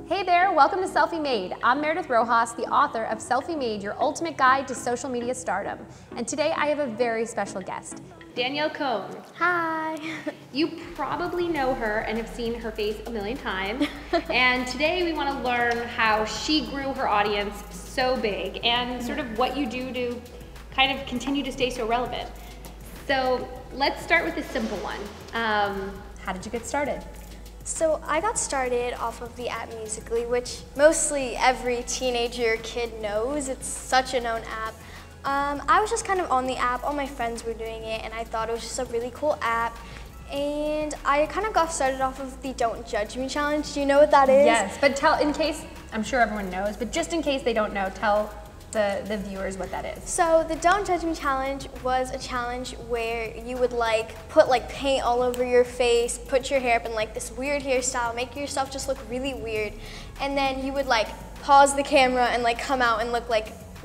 Hey there, welcome to Selfie Made. I'm Meredith Rojas, the author of Selfie Made, your ultimate guide to social media stardom. And today I have a very special guest, Danielle Cohn. Hi. You probably know her and have seen her face a million times. And today we want to learn how she grew her audience so big and sort of what you do to kind of continue to stay so relevant. So let's start with a simple one. How did you get started? So I got started off of the app Musical.ly, which mostly every teenager kid knows. It's such a known app. I was just kind of on the app, all my friends were doing it, and I thought it was just a really cool app. And I kind of got started off of the Don't Judge Me challenge. Do you know what that is? Yes, but tell, in case, I'm sure everyone knows, but just in case they don't know, tell the viewers what that is. So the Don't Judge Me challenge was a challenge where you would put paint all over your face, put your hair up in this weird hairstyle, make yourself just look really weird, and then you would pause the camera and come out and look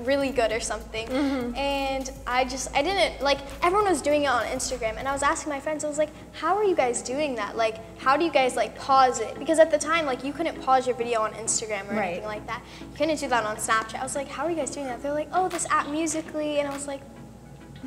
really good or something. And I didn't, everyone was doing it on Instagram, and I was asking my friends, I was like, how are you guys doing that? How do you guys pause it? Because at the time, you couldn't pause your video on Instagram or anything like that. You couldn't do that on Snapchat. I was like, how are you guys doing that? They're like, oh, this app Musical.ly, and I was like,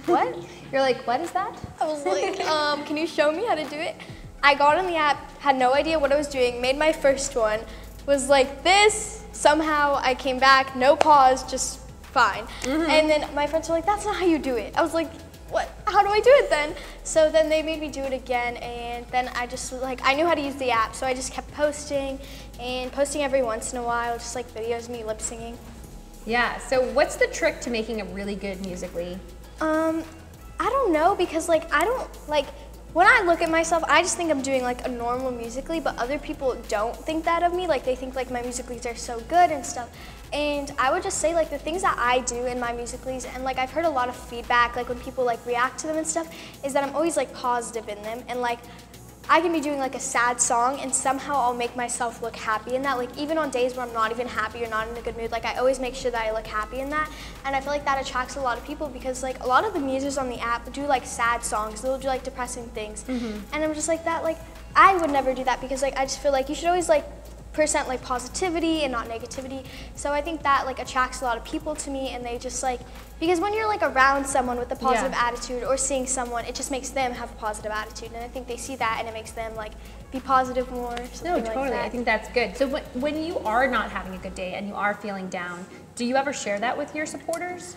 what? You're like, what is that? I was like, can you show me how to do it? I got on the app, had no idea what I was doing, made my first one, was like this, somehow I came back, no pause, just fine. And then my friends were like, that's not how you do it. I was like, what? How do I do it then? So then they made me do it again, and then I just I knew how to use the app, so I just kept posting every once in a while, just videos of me lip singing. Yeah, so what's the trick to making a really good Musical.ly? I don't know, because I don't, when I look at myself, I just think I'm doing a normal Musical.ly, but other people don't think that of me. They think my Musical.lys are so good and stuff. And I would just say the things that I do in my Musical.lys, and I've heard a lot of feedback when people react to them and stuff, is that I'm always positive in them, and I can be doing a sad song and somehow I'll make myself look happy in that. Even on days where I'm not even happy or not in a good mood, I always make sure that I look happy in that. And I feel that attracts a lot of people, because a lot of the musers on the app do sad songs, they'll do depressing things. And I'm just that, I would never do that, because I just feel you should always present positivity and not negativity. So I think that attracts a lot of people to me, and they just because when you're around someone with a positive attitude or seeing someone, it just makes them have a positive attitude, and I think they see that and it makes them be positive more. No, totally. I think that's good. So when you are not having a good day and you are feeling down, do you ever share that with your supporters?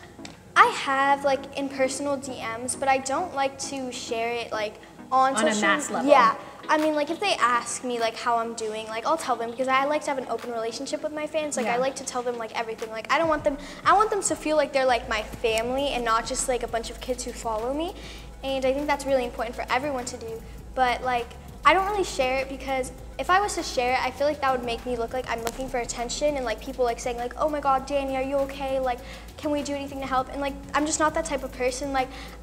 I have in personal DMs, but I don't like to share it on a mass level. Yeah. I mean, if they ask me how I'm doing, I'll tell them, because I like to have an open relationship with my fans. I like to tell them everything. I want them to feel they're my family and not just a bunch of kids who follow me. And I think that's really important for everyone to do. But I don't really share it, because if I was to share it, I feel that would make me look I'm looking for attention, and people saying oh my God, Danny, are you okay? Can we do anything to help? And I'm just not that type of person.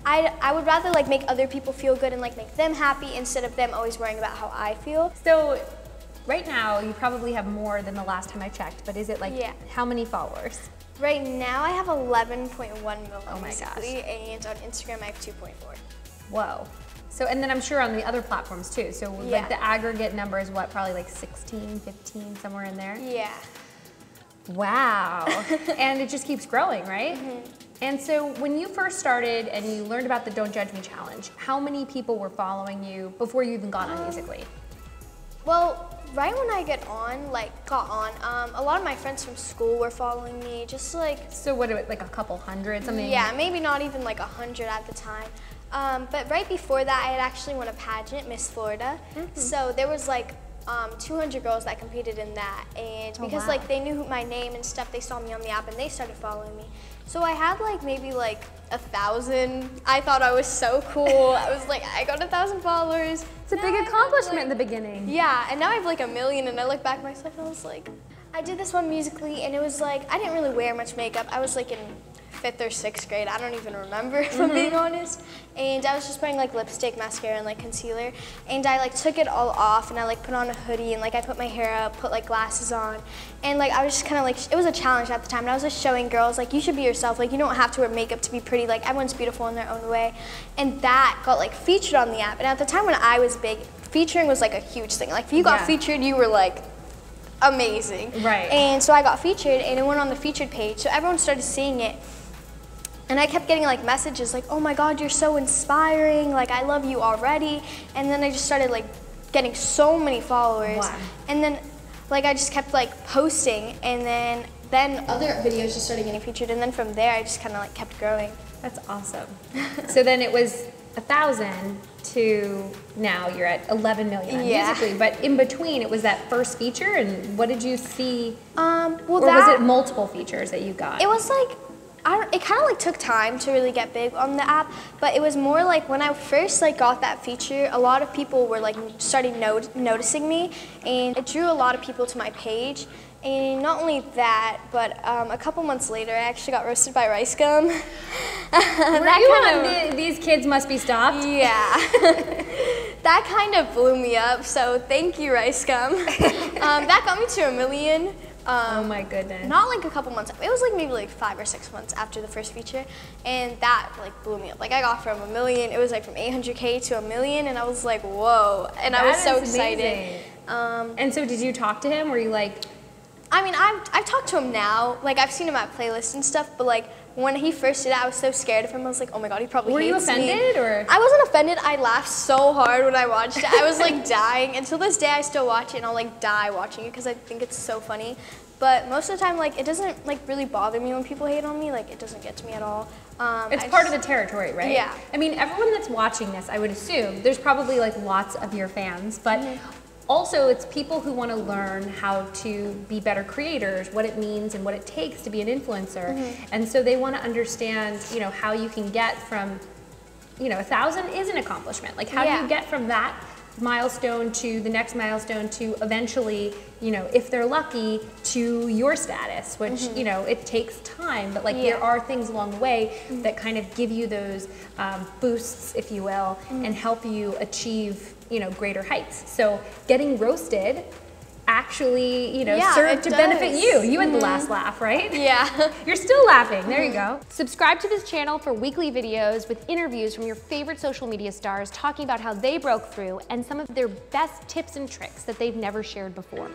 I would rather make other people feel good and make them happy, instead of them always worrying about how I feel. So right now you probably have more than the last time I checked, but is it how many followers? Right now I have 11.1 million. Oh my gosh. And on Instagram I have 2.4. Whoa. So, and then I'm sure on the other platforms too. So the aggregate number is what, probably 16, 15, somewhere in there? Yeah. Wow. And it just keeps growing, right? And so when you first started and you learned about the Don't Judge Me challenge, how many people were following you before you even got on Musical.ly? Well, right when I got on, a lot of my friends from school were following me, just So what, a couple hundred, something? Yeah, maybe not even 100 at the time. But right before that, I had actually won a pageant, Miss Florida. So there was 200 girls that competed in that, and because they knew my name and stuff, they saw me on the app and they started following me. So I had maybe 1,000. I thought I was so cool. I was I got 1,000 followers. It's a big accomplishment in the beginning. Yeah, and now I have 1 million, and I look back at myself and I was I did this one Musical.ly, and it was I didn't really wear much makeup. I was in 5th or 6th grade. I don't even remember, if I'm being honest. And I was just wearing lipstick, mascara, and concealer. And I took it all off, and I put on a hoodie, and I put my hair up, put glasses on. And I was just kind of it was a challenge at the time. And I was just showing girls you should be yourself. You don't have to wear makeup to be pretty. Everyone's beautiful in their own way. And that got featured on the app. And at the time when I was big, featuring was a huge thing. If you got featured, you were amazing. Right. And so I got featured, and it went on the featured page, so everyone started seeing it. And I kept getting like messages like, oh my God, you're so inspiring, like I love you already. And then I just started like getting so many followers. Wow. And then like I just kept like posting, and then other videos just started getting featured, and then from there I just kind of like kept growing. That's awesome. So then it was 1,000 to now you're at 11 million on Musical.ly, but in between it was that first feature, and what did you see? Well, or was it multiple features that you got? It was like, it kind of like took time to really get big on the app, but it was more like when I first like got that feature, a lot of people were like starting noticing me, and it drew a lot of people to my page. And not only that, but a couple months later, I actually got roasted by RiceGum. These kids must be stopped? Yeah. That kind of blew me up, so thank you, RiceGum. That got me to 1 million. Oh my goodness. Not like a couple months. It was like maybe like 5 or 6 months after the first feature, and that like blew me up. Like I got from 1 million, it was like from 800K to 1 million, and I was like, whoa. And I was so excited. And so did you talk to him? Were you like... I mean, I've talked to him now. Like, I've seen him at playlists and stuff, but like, when he first did it, I was so scared of him. I was like, oh my God, he probably hates me. Were you offended, or? I wasn't offended. I laughed so hard when I watched it. I was like dying. And to this day, I still watch it, and I'll like die watching it because I think it's so funny. But most of the time, like, it doesn't like really bother me when people hate on me. Like, it doesn't get to me at all. It's part of the territory, right? Yeah. I mean, everyone that's watching this, I would assume, there's probably like lots of your fans, but also it's people who want to learn how to be better creators, what it means and what it takes to be an influencer. And so they want to understand, you know, how you can get from, you know, 1,000 is an accomplishment. Like, how do you get from that milestone to the next milestone to eventually, you know, if they're lucky, to your status, which, you know, it takes time, but like there are things along the way that kind of give you those boosts, if you will, and help you achieve, you know, greater heights. So getting roasted actually, you know, served to benefit you. You had the last laugh, right? Yeah. You're still laughing. There you go. Subscribe to this channel for weekly videos with interviews from your favorite social media stars talking about how they broke through and some of their best tips and tricks that they've never shared before.